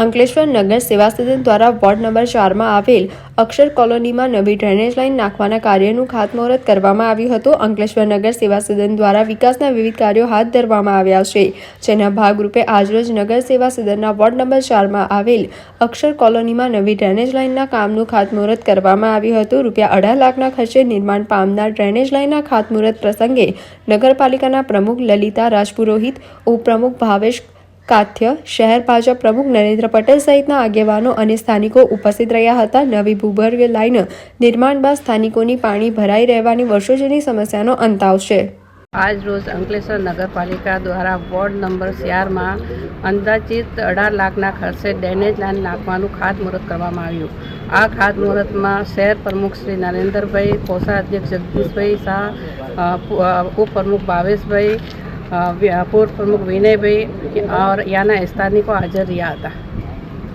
અંકલેશ્વર નગર સેવા સદન દ્વારા વોર્ડ નંબર 4 માં આવેલ અક્ષર કોલોનીમાં નવી ડ્રેનેજ લાઇન નાખવાના કાર્યનું ખાતમુહૂર્ત કરવામાં આવ્યું હતું। અંકલેશ્વર નગર સેવા સદન દ્વારા વિકાસના વિવિધ કાર્યો હાથ ધરવામાં આવ્યા છે, જેના ભાગરૂપે આજરોજ નગર સેવા સદનના વોર્ડ નંબર 4 માં આવેલ અક્ષર કોલોનીમાં નવી ડ્રેનેજ લાઇનના કામનું ખાતમુહૂર્ત કરવામાં આવ્યું હતું। રૂપિયા 18 લાખના ખર્ચે નિર્માણ પામનાર ડ્રેનેજ લાઇનના ખાતમુહૂર્ત પ્રસંગે નગરપાલિકાના પ્રમુખ લલિતા રાજપુરોહિત, ઉપપ્રમુખ ભાવેશ કાથ્ય, શહેર ભાજપ પ્રમુખ નરેન્દ્ર પટેલ સહિતના આગેવાનો અને સ્થાનિકો ઉપસ્થિત રહ્યા હતા। નવી ભૂગર્ભ લાઇન નિર્માણ બાદ સ્થાનિકોની પાણી ભરાઈ રહેવાની વર્ષો જૂની સમસ્યાનો અંત આવશે। આજ રોજ અંકલેશ્વર નગરપાલિકા દ્વારા વોર્ડ નંબર 4 માં અંદાજિત 18 લાખના ખર્ચે ડ્રેનેજ લાઇન નાખવાનું ખાતમુહૂર્ત કરવામાં આવ્યું। આ ખાતમુહૂર્તમાં શહેર પ્રમુખ શ્રી નરેન્દ્રભાઈ, કોષાધ્યક્ષ જગદીશભાઈ શાહ, उपप्रमुख भावेश भाई, पूर्व प्रमुख विनय भाई और यहाँ स्थानिकों हाजिर रहा था।